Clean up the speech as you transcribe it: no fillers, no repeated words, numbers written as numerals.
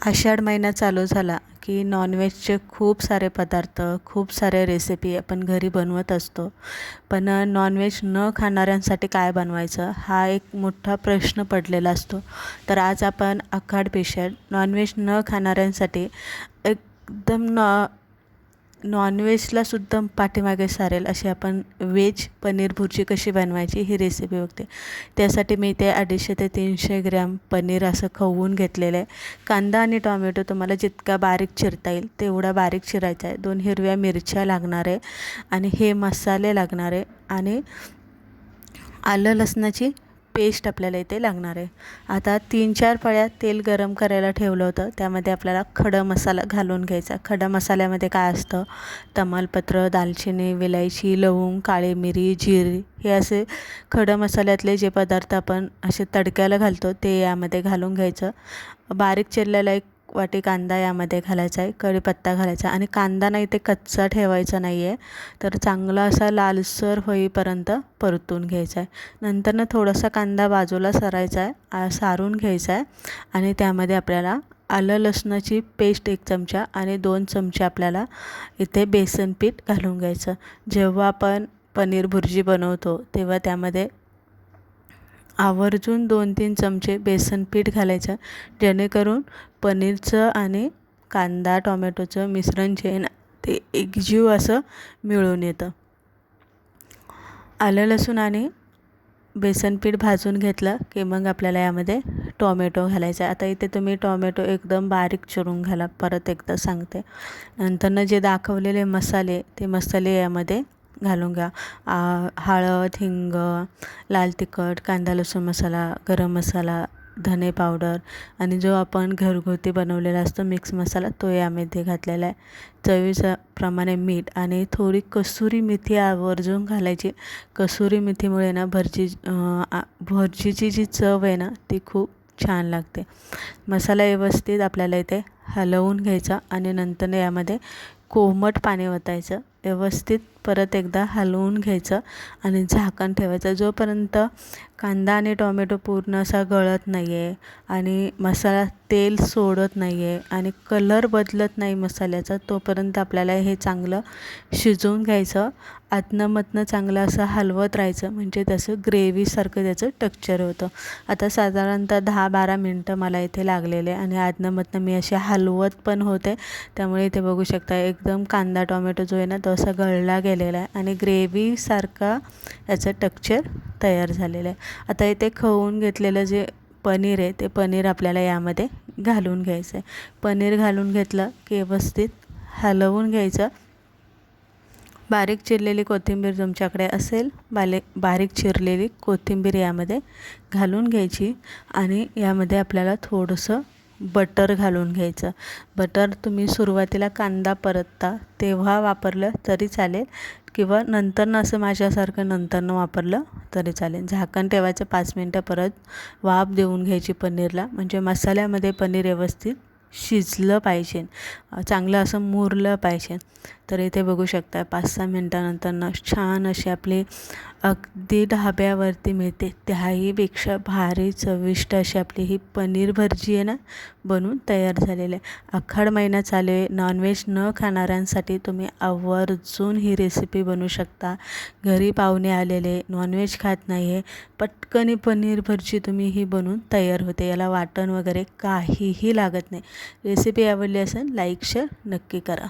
आषाढ महिना चालू झाला की नॉनव्हेजचे खूप सारे पदार्थ, खूप सारे रेसिपी आपण घरी बनवत असतो. पण नॉनव्हेज न खाणाऱ्यांसाठी काय बनवायचं हा एक मोठा प्रश्न पडलेला असतो. तर आज आपण आखाड स्पेशल नॉनव्हेज न खाणाऱ्यांसाठी एकदम नॉनव्हेजलासुद्धा पाठीमागे सारेल अशी आपण व्हेज पनीर भुर्जी कशी बनवायची ही रेसिपी बघते. त्यासाठी मी ते 250 ते 300 ग्रॅम पनीर असं खवून घेतलेलं आहे. कांदा आणि टॉमॅटो तुम्हाला जितका बारीक चिरता येईल तेवढा बारीक चिरायचा आहे. 2 हिरव्या मिरच्या लागणार आहे आणि हे मसाले लागणार आहे आणि आलं लसणाची पेस्ट आपल्याला इथे लागणार आहे. आता 3-4 पळ्या तेल गरम करायला ठेवलं होतं. त्यामध्ये आपल्याला खडा मसाला घालून घ्यायचा. खडा मसाल्यामध्ये काय असतं, तमालपत्र, दालचिनी, विलायची, लवंग, काळी मिरी, जिरे हे असे खडा मसाल्यातले जे पदार्थ आपण असे तडक्याला घालतो ते यामध्ये घालून घ्यायचं. बारीक चिरलेला एक वाटी कांदा यामध्ये घालायचा आहे. कढीपत्ता घालायचा आणि कांदा नाही ते कच्चा ठेवायचा नाही आहे. तर चांगला असा लालसर होईपर्यंत परतून घ्यायचा आहे. नंतरनं थोडासा कांदा बाजूला सारायचा आहे, सारून घ्यायचा आहे आणि त्यामध्ये आपल्याला आलं लसणाची पेस्ट 1 चमचा आणि 2 चमचे आपल्याला इथे बेसन पीठ घालून घ्यायचं. जेव्हा आपण पनीर भुर्जी बनवतो तेव्हा त्यामध्ये आवर्जून 2-3 चमचे बेसन पीठ घालायचं, जेणेकरून पनीरचं आणि कांदा टोमॅटोचं मिश्रण जे आहे ना ते एकजीव असं मिळून येतं. आलं लसूण आणि बेसन पीठ भाजून घेतलं की मग आपल्याला यामध्ये टोमॅटो घालायचा आहे. आता इथे तुम्ही टोमॅटो एकदम बारीक चिरून घाला, परत एकदा सांगते. नंतरनं जे दाखवलेले मसाले ते मसाले यामध्ये घालून घ्या. हळद, हिंग, लाल तिखट, कांदा लसूण मसाला, गरम मसाला, धने पावडर आणि जो आपण घरगुती बनवलेला असतो मिक्स मसाला तो यामध्ये घातलेला आहे. चवीप्रमाणे मीठ आणि थोडी कसुरी मेथी आवर्जून घालायची. कसुरी मेथीमुळे ना भुर्जीची जी चव आहे ना ती खूप छान लागते. मसाला व्यवस्थित आपल्याला इथे हलवून घ्यायचा आणि नंतर यामध्ये कोमट पाणी ओतायचं. व्यवस्थित परत एकदा हलवून घ्यायचं आणि झाकण ठेवायचं. जोपर्यंत कांदा आणि टोमॅटो पूर्ण असा गळत नाही आहे आणि मसाला तेल सोडत नाही आहे आणि कलर बदलत नाही मसाल्याचा, तोपर्यंत आपल्याला हे चांगलं शिजवून घ्यायचं. आतनं चांगलं असं हलवत राहायचं, म्हणजे तसं ग्रेव्हीसारखं त्याचं टेक्स्चर होतं. आता साधारणतः 10-12 मिनटं मला इथे लागलेले आणि आतनं मी असे हलवत पण होते. त्यामुळे इथे बघू शकता एकदम कांदा टोमॅटो जो आहे ना तो असा गळला गेलेला आहे आणि ग्रेव्हीसारखा याचं टेक्स्चर तयार झालेलं आहे. आता इथे खवून घेतलेलं जे पनीर आहे ते पनीर आपल्याला यामध्ये घालून घ्यायचं आहे. पनीर घालून घेतलं की व्यवस्थित हलवून घ्यायचं. बारीक चिरलेली कोथिंबीर तुमच्याकडे असेल, बारीक चिरलेली कोथिंबीर यामध्ये घालून घ्यायची आणि यामध्ये आपल्याला थोडंसं बटर घालून घ्यायचं. बटर तुम्ही सुरुवातीला कांदा परतता तेव्हा वापरलं तरी चालेल किंवा नंतरनं असं माझ्यासारखं नंतरनं वापरलं तरी चालेल. झाकण ठेवायचं 5 मिनटं, परत वाफ देऊन घ्यायची पनीरला, म्हणजे मसाल्यामध्ये पनीर व्यवस्थित शिजलं पाहिजे, चांगलं असं मुरलं पाहिजे. तर इथे बघू शकता 5-6 मिनटानंतर छान अशी आपली अगदी ढाब्यावरती मिळते त्याहीपेक्षा भारी चविष्ट अशी आपली ही पनीर भुर्जी आहे ना बनून तयार झालेली आहे. आखाड महिना चालू आहे. नॉनव्हेज न खाणाऱ्यांसाठी तुम्ही आवर्जून ही रेसिपी बनवू शकता. घरी पाहुणे आलेले नॉनव्हेज खात नाही आहे, पटकन पनीर भुर्जी तुम्ही ही बनवून तयार होते. याला वाटण वगैरे काहीही लागत नाही. रेसिपी आवडली असेल लाईक शेअर नक्की करा.